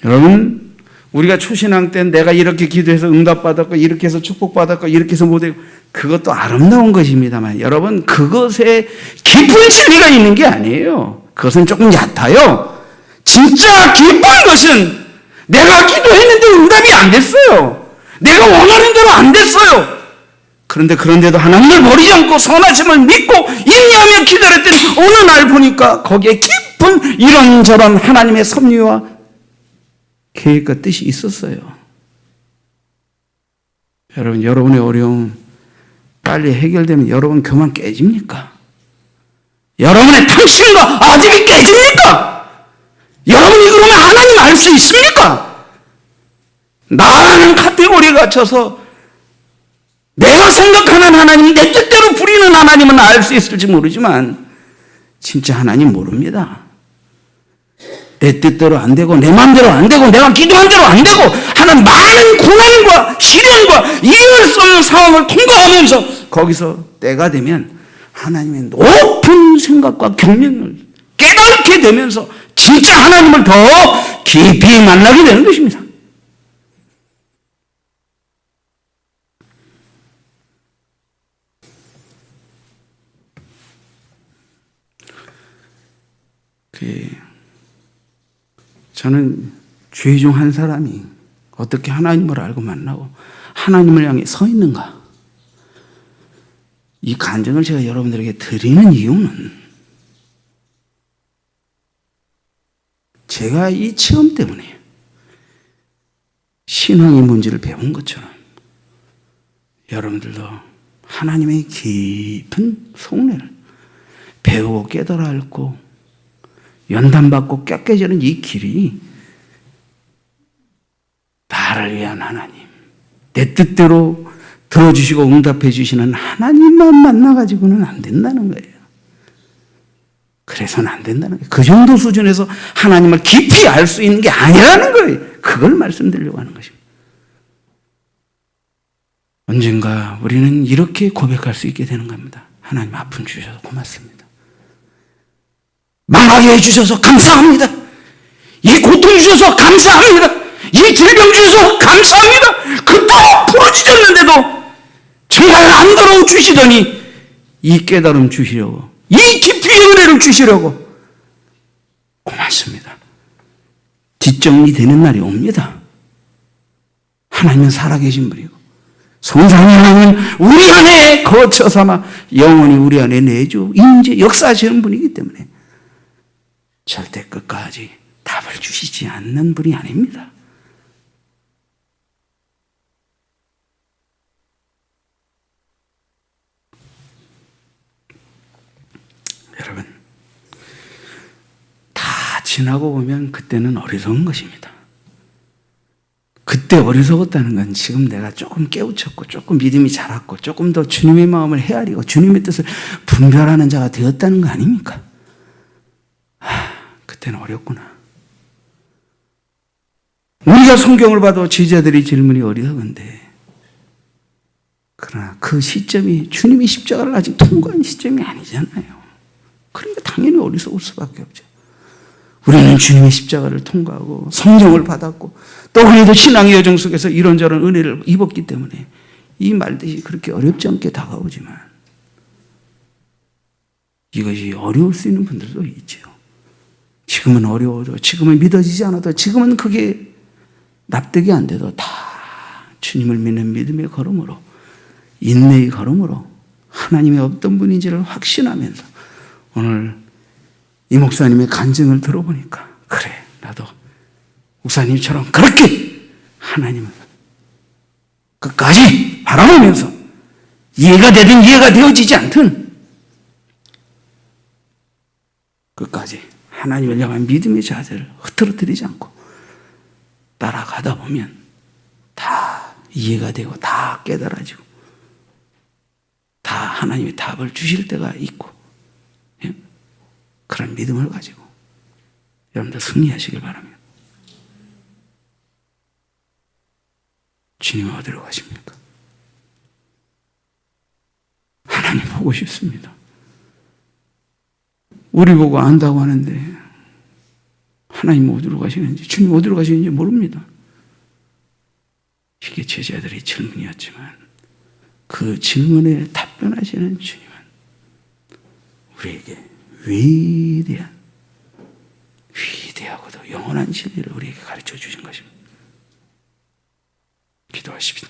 여러분, 우리가 초신앙 때 내가 이렇게 기도해서 응답받았고 이렇게 해서 축복받았고 이렇게 해서 못했고 그것도 아름다운 것입니다만 여러분, 그것에 깊은 진리가 있는 게 아니에요. 그것은 조금 얕아요. 진짜 깊은 것은 내가 기도했는데 응답이 안 됐어요. 내가 원하는 대로 안 됐어요. 그런데도 하나님을 버리지 않고 선하심을 믿고 인내하며 기다렸더니 어느 날 보니까 거기에 깊은 이런저런 하나님의 섭리와 계획과 뜻이 있었어요. 여러분, 여러분의 어려움 빨리 해결되면 여러분 교만 깨집니까? 여러분의 탐심과 아집이 깨집니까? 여러분이 그러면 하나님 알 수 있습니까? 나라는 카테고리에 갇혀서 내가 생각하는 하나님, 내 뜻대로 부리는 하나님은 알 수 있을지 모르지만 진짜 하나님 모릅니다. 내 뜻대로 안 되고 내 마음대로 안 되고 내가 기도한 대로 안 되고 하는 많은 고난과 시련과 이해할 수 없는 상황을 통과하면서 거기서 때가 되면 하나님의 높은 생각과 경륜을 깨닫게 되면서 진짜 하나님을 더 깊이 만나게 되는 것입니다. 저는 죄 중 한 사람이 어떻게 하나님을 알고 만나고 하나님을 향해 서 있는가? 이 간증을 제가 여러분들에게 드리는 이유는 제가 이 체험 때문에 신앙의 문제를 배운 것처럼 여러분들도 하나님의 깊은 속내를 배우고 깨달아 앓고 연단받고 깎여지는 이 길이 나를 위한 하나님, 내 뜻대로 들어주시고 응답해 주시는 하나님만 만나가지고는 안 된다는 거예요. 그래서는 안 된다는 거예요. 그 정도 수준에서 하나님을 깊이 알 수 있는 게 아니라는 거예요. 그걸 말씀드리려고 하는 것입니다. 언젠가 우리는 이렇게 고백할 수 있게 되는 겁니다. 하나님 아픔 주셔서 고맙습니다. 망하게 해주셔서 감사합니다. 이 고통 주셔서 감사합니다. 이 질병 주셔서 감사합니다. 그토록 부러지셨는데도 정말 안 돌아오 주시더니 이 깨달음 주시려고, 이 깊이의 은혜를 주시려고 고맙습니다. 뒷정리되는 날이 옵니다. 하나님은 살아계신 분이고 성삼위 하나님은 우리 안에 거처 삼아 영원히 우리 안에 내주 임재 역사하시는 분이기 때문에 절대 끝까지 답을 주시지 않는 분이 아닙니다. 여러분, 다 지나고 보면 그때는 어리석은 것입니다. 그때 어리석었다는 건 지금 내가 조금 깨우쳤고 조금 믿음이 자랐고 조금 더 주님의 마음을 헤아리고 주님의 뜻을 분별하는 자가 되었다는 거 아닙니까? 그때는 어렵구나. 우리가 성경을 봐도 제자들의 질문이 어리석은데 그러나 그 시점이 주님이 십자가를 아직 통과한 시점이 아니잖아요. 그러니까 당연히 어리석을 수밖에 없죠. 우리는 주님의 십자가를 통과하고 성령을 받았고 또 우리도 신앙의 여정 속에서 이런저런 은혜를 입었기 때문에 이 말들이 그렇게 어렵지 않게 다가오지만 이것이 어려울 수 있는 분들도 있죠. 지금은 어려워도 지금은 믿어지지 않아도 지금은 그게 납득이 안 돼도 다 주님을 믿는 믿음의 걸음으로 인내의 걸음으로 하나님의 어떤 분인지를 확신하면서 오늘 이 목사님의 간증을 들어보니까 그래 나도 목사님처럼 그렇게 하나님을 끝까지 바라보면서 이해가 되든 이해가 되어지지 않든 끝까지 하나님을 향한 믿음의 자세를 흐트러뜨리지 않고 따라가다 보면 다 이해가 되고 다 깨달아지고 다 하나님의 답을 주실 때가 있고 그런 믿음을 가지고 여러분들 승리하시길 바랍니다. 주님은 어디로 가십니까? 하나님 보고 싶습니다. 우리 보고 안다고 하는데 하나님 어디로 가시는지 주님 어디로 가시는지 모릅니다. 이게 제자들의 질문이었지만 그 질문에 답변하시는 주님은 우리에게 위대하고도 영원한 진리를 우리에게 가르쳐 주신 것입니다. 기도하십시다.